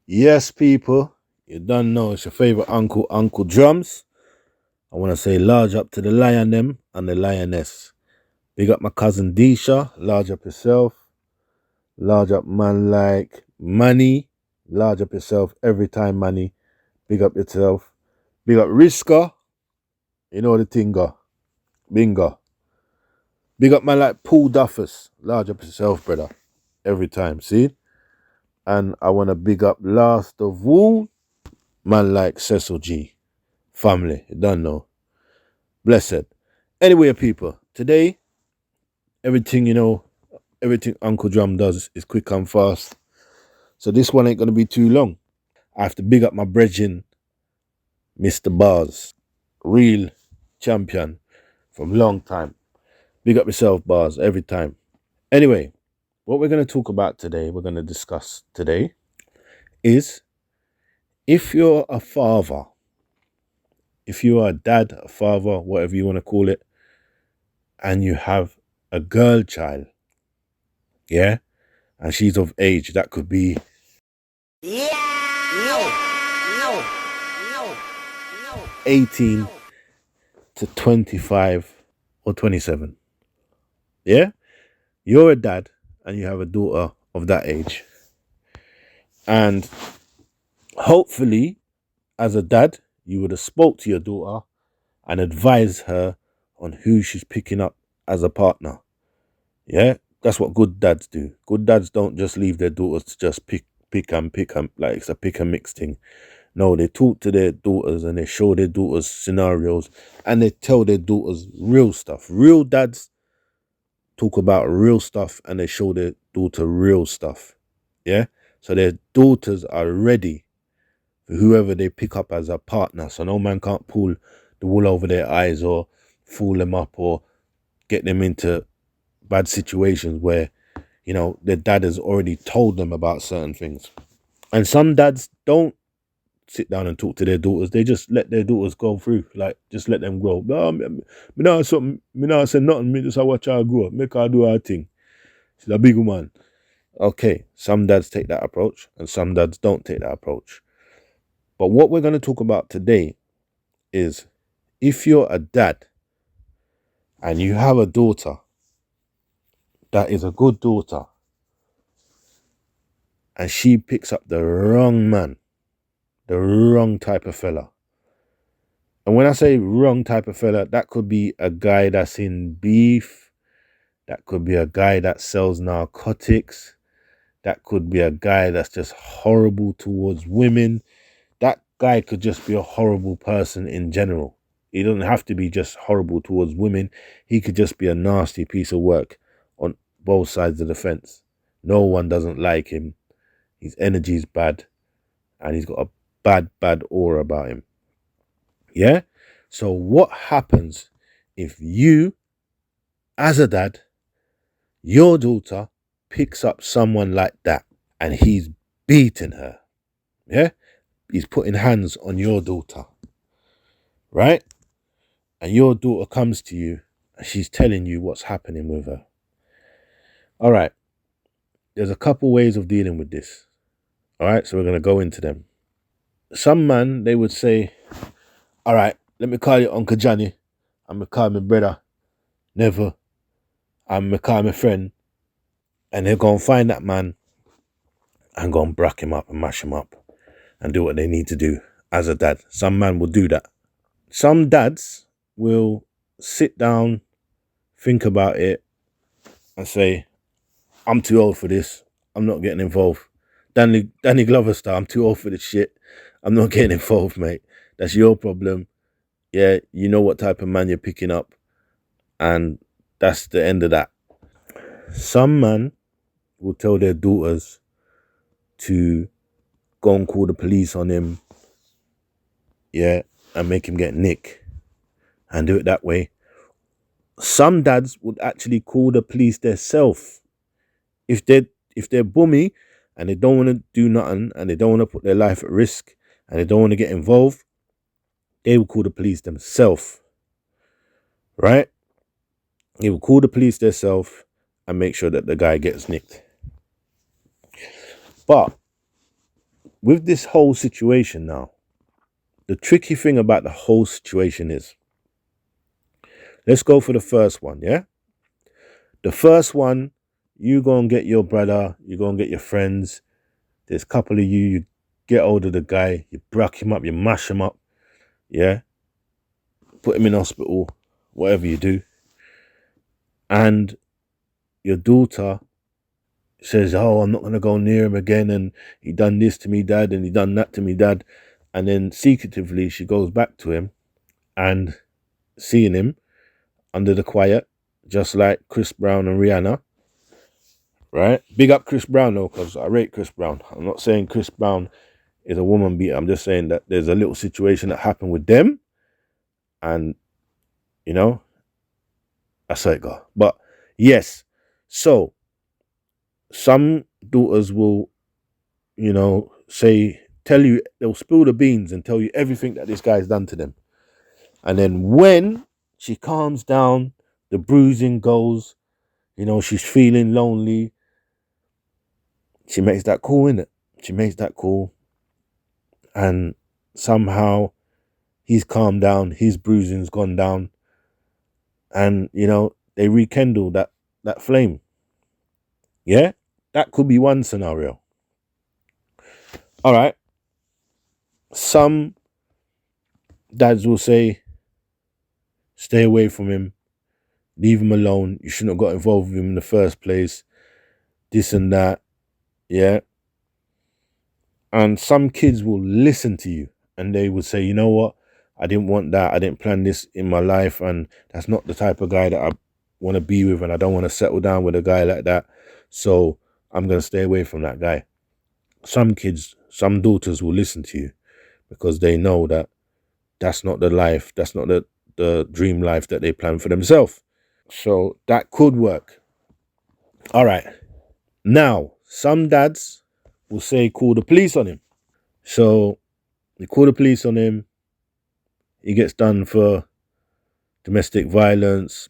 Yes, people, you don't know it's your favorite uncle, Uncle Drumzz. I want to say large up to the lion them and the lioness. Big up my cousin Disha, large up yourself. Large up man like Money, large up yourself every time Money. Big up yourself. Big up Riska, you know the tinga, bingo. Big up man like Paul Duffus, large up yourself, brother, every time, see? And I want to big up last of all, man like Cecil G. Family, you don't know. Blessed. Anyway, people, today, everything, everything Uncle Drum does is quick and fast. So this one ain't going to be too long. I have to big up my brethren, Mr. Bars. Real champion from long time. Big up yourself, Bars, every time. Anyway, what we're going to talk about today, we're going to discuss today, is if you're a father, if you are a dad, a father, whatever you want to call it, and you have a girl child, yeah, and she's of age, that could be 18 to 25 or 27. Yeah? You're a dad and you have a daughter of that age. And hopefully, as a dad, you would have spoke to your daughter and advised her on who she's picking up as a partner. Yeah? That's what good dads do. Good dads don't just leave their daughters to just pick like it's a pick and mix thing. No, they talk to their daughters and they show their daughters scenarios and they tell their daughters real stuff. Real dads talk about real stuff and they show their daughter real stuff. Yeah? So their daughters are ready for whoever they pick up as a partner. So no man can't pull the wool over their eyes or fool them up or get them into bad situations where, their dad has already told them about certain things. And some dads don't sit down and talk to their daughters. They just let their daughters go through, like just let them grow. Me not something, me not say nothing. Me just watch her grow, make her do her thing. She's a big woman. Okay, some dads take that approach, and some dads don't take that approach. But what we're going to talk about today is if you're a dad and you have a daughter that is a good daughter, and she picks up the wrong man, the wrong type of fella. And when I say wrong type of fella, that could be a guy that's in beef. That could be a guy that sells narcotics. That could be a guy that's just horrible towards women. That guy could just be a horrible person in general. He doesn't have to be just horrible towards women. He could just be a nasty piece of work on both sides of the fence. No one doesn't like him. His energy is bad. And he's got a bad aura about him. Yeah? So what happens if you, as a dad, your daughter picks up someone like that and he's beating her? Yeah? He's putting hands on your daughter. Right? And your daughter comes to you and she's telling you what's happening with her. All right. There's a couple ways of dealing with this. All right. So we're going to go into them. Some man, they would say, all right, let me call you Uncle Johnny. I'm going to call my brother Never. I'm going to call my friend. And they're going to find that man and go and brack him up and mash him up and do what they need to do as a dad. Some man will do that. Some dads will sit down, think about it, and say, I'm too old for this. I'm not getting involved. Danny Glover style, I'm too old for this shit. I'm not getting involved, mate. That's your problem. Yeah, you know what type of man you're picking up. And that's the end of that. Some man will tell their daughters to go and call the police on him. Yeah, and make him get nick. And do it that way. Some dads would actually call the police themselves. If they're bummy and they don't want to do nothing and they don't want to put their life at risk and they don't want to get involved, they will call the police themselves. Right? They will call the police themselves and make sure that the guy gets nicked. But with this whole situation now, the tricky thing about the whole situation is, let's go for the first one, yeah? The first one, you go and get your brother, you go and get your friends. There's a couple of you get hold of the guy, you brack him up, you mash him up, yeah? Put him in hospital, whatever you do. And your daughter says, oh, I'm not going to go near him again, and he done this to me, dad, and he done that to me, dad. And then secretively, she goes back to him and seeing him under the quiet, just like Chris Brown and Rihanna, right? Big up Chris Brown, though, because I rate Chris Brown. I'm not saying Chris Brown is a woman beater. I'm just saying that there's a little situation that happened with them, and, you know, that's how it go. But, yes, so some daughters will, you know, tell you, they'll spill the beans and tell you everything that this guy's done to them. And then when she calms down, the bruising goes, you know, she's feeling lonely, she makes that call, innit? She makes that call, and somehow he's calmed down, his bruising's gone down, and, you know, they rekindle that flame. Yeah? That could be one scenario. All right. Some dads will say, stay away from him, leave him alone, you shouldn't have got involved with him in the first place, this and that, yeah? And some kids will listen to you and they would say, you know what, I didn't want that, I didn't plan this in my life, and that's not the type of guy that I want to be with, and I don't want to settle down with a guy like that, so I'm going to stay away from that guy. Some kids, some daughters will listen to you because they know that that's not the life, that's not the dream life that they plan for themselves. So that could work. All right. Now, some dads will say, call the police on him. So you call the police on him. He gets done for domestic violence,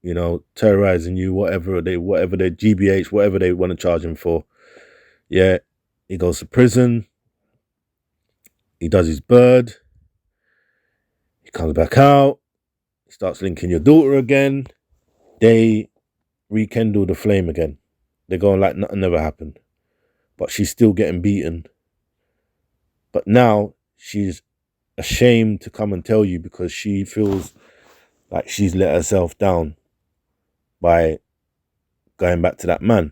you know, terrorizing you, whatever they GBH, whatever they want to charge him for. Yeah. He goes to prison. He does his bird. He comes back out. He starts linking your daughter again. They rekindle the flame again. They're going like nothing never happened. But she's still getting beaten. But now she's ashamed to come and tell you because she feels like she's let herself down by going back to that man.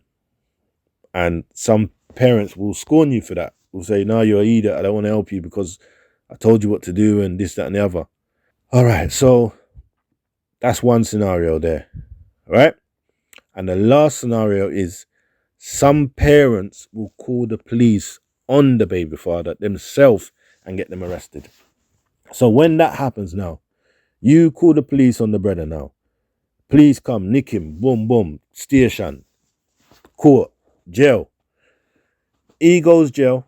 And some parents will scorn you for that. Will say, no, you're an idiot, I don't want to help you because I told you what to do and this, that, and the other. All right, so that's one scenario there. All right? And the last scenario is some parents will call the police on the baby father themselves and get them arrested. So when that happens now, you call the police on the brother now. Police come, nick him, boom, boom, station, court, jail. He goes jail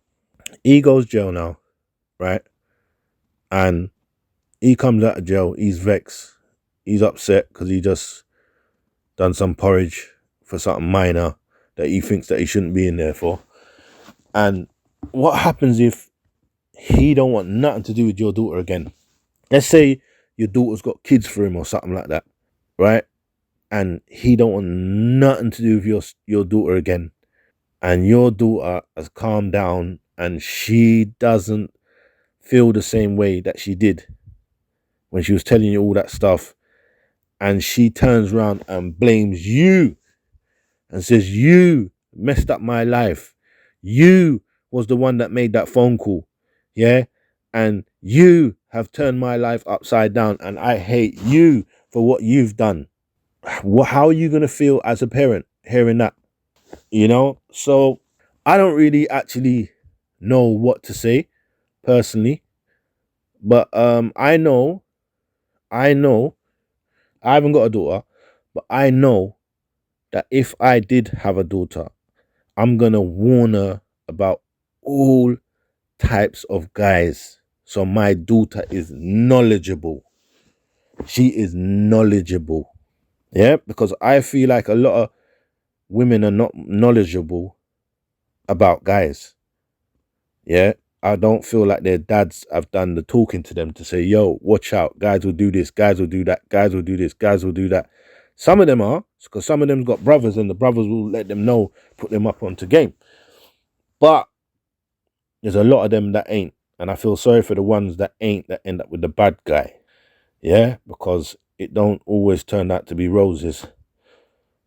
now, right? And he comes out of jail, he's vexed, he's upset because he just done some porridge for something minor that he thinks that he shouldn't be in there for. And what happens if he don't want nothing to do with your daughter again? Let's say your daughter's got kids for him or something like that, right? And he don't want nothing to do with your daughter again. And your daughter has calmed down and she doesn't feel the same way that she did when she was telling you all that stuff. And she turns around and blames you and says, you messed up my life. You was the one that made that phone call. Yeah? And you have turned my life upside down and I hate you for what you've done. How are you going to feel as a parent hearing that? You know? So I don't really actually know what to say personally. But I know, I haven't got a daughter, but I know that if I did have a daughter, I'm going to warn her about all types of guys. So my daughter is knowledgeable. She is knowledgeable. Yeah, because I feel like a lot of women are not knowledgeable about guys. Yeah, I don't feel like their dads have done the talking to them to say, yo, watch out, guys will do this, guys will do that, guys will do this, guys will do that. Some of them are, because some of them got brothers and the brothers will let them know, put them up onto game. But there's a lot of them that ain't. And I feel sorry for the ones that ain't, that end up with the bad guy. Yeah, because it don't always turn out to be roses,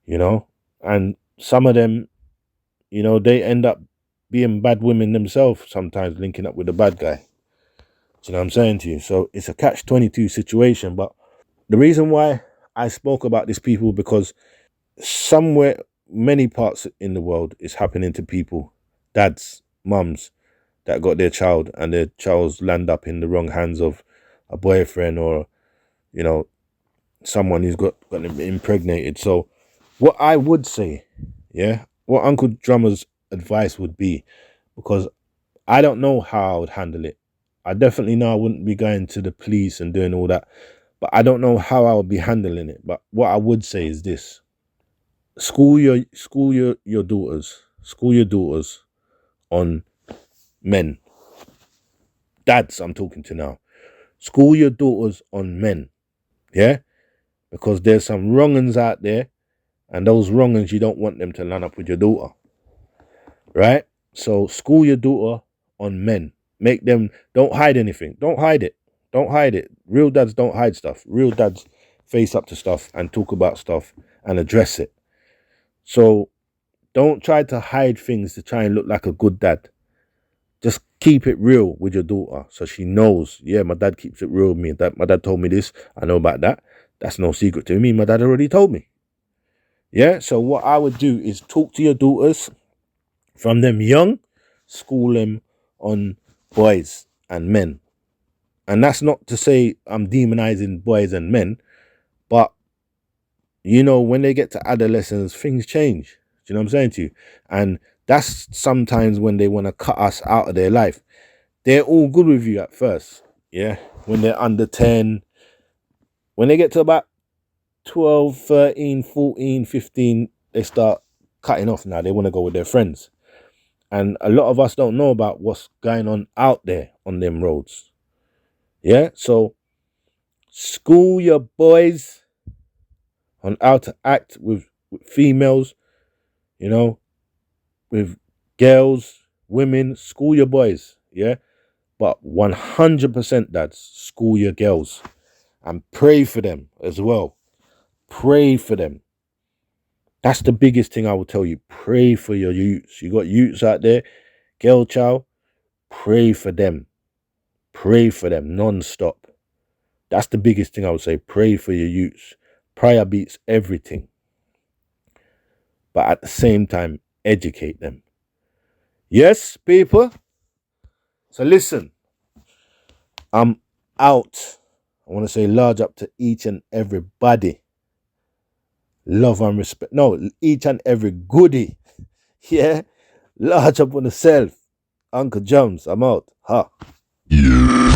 you know? And some of them, you know, they end up being bad women themselves, sometimes linking up with the bad guy. Do you know what I'm saying to you? So it's a catch-22 situation. But the reason why I spoke about these people, because somewhere, many parts in the world, is happening to people, dads, mums, that got their child and their child's land up in the wrong hands of a boyfriend or, you know, someone who's got them impregnated. So what I would say, yeah, what Uncle Drummer's advice would be, because I don't know how I would handle it. I definitely know I wouldn't be going to the police and doing all that, but I don't know how I would be handling it. But what I would say is this: school your daughters on men. Dads, I'm talking to now. School your daughters on men, yeah, because there's some wrong uns out there, and those wrong uns, you don't want them to line up with your daughter, right? So school your daughter on men. Make them, don't hide anything. Don't hide it. Don't hide it. Real dads don't hide stuff. Real dads face up to stuff and talk about stuff and address it. So don't try to hide things to try and look like a good dad. Just keep it real with your daughter so she knows, yeah, my dad keeps it real with me. My dad told me this. I know about that. That's no secret to me. My dad already told me. Yeah, so what I would do is talk to your daughters from them young, school them on boys and men. And that's not to say I'm demonizing boys and men, but, you know, when they get to adolescence, things change. Do you know what I'm saying to you? And that's sometimes when they want to cut us out of their life. They're all good with you at first, yeah? When they're under 10, when they get to about 12, 13, 14, 15, they start cutting off now. They want to go with their friends. And a lot of us don't know about what's going on out there on them roads. Yeah, so school your boys on how to act with females, you know, with girls, women. School your boys, yeah? But 100% dads, school your girls. And pray for them as well. Pray for them. That's the biggest thing I will tell you. Pray for your youths. You got youths out there, girl child, pray for them. Pray for them non-stop. That's the biggest thing I would say. Pray for your youths. Prayer beats everything. But at the same time, educate them. Yes, people? So listen, I'm out. I want to say large up to each and everybody. Love and respect. No, each and every goodie. Yeah? Large up on the self. Uncle Drumzz, I'm out. Ha. Yeah.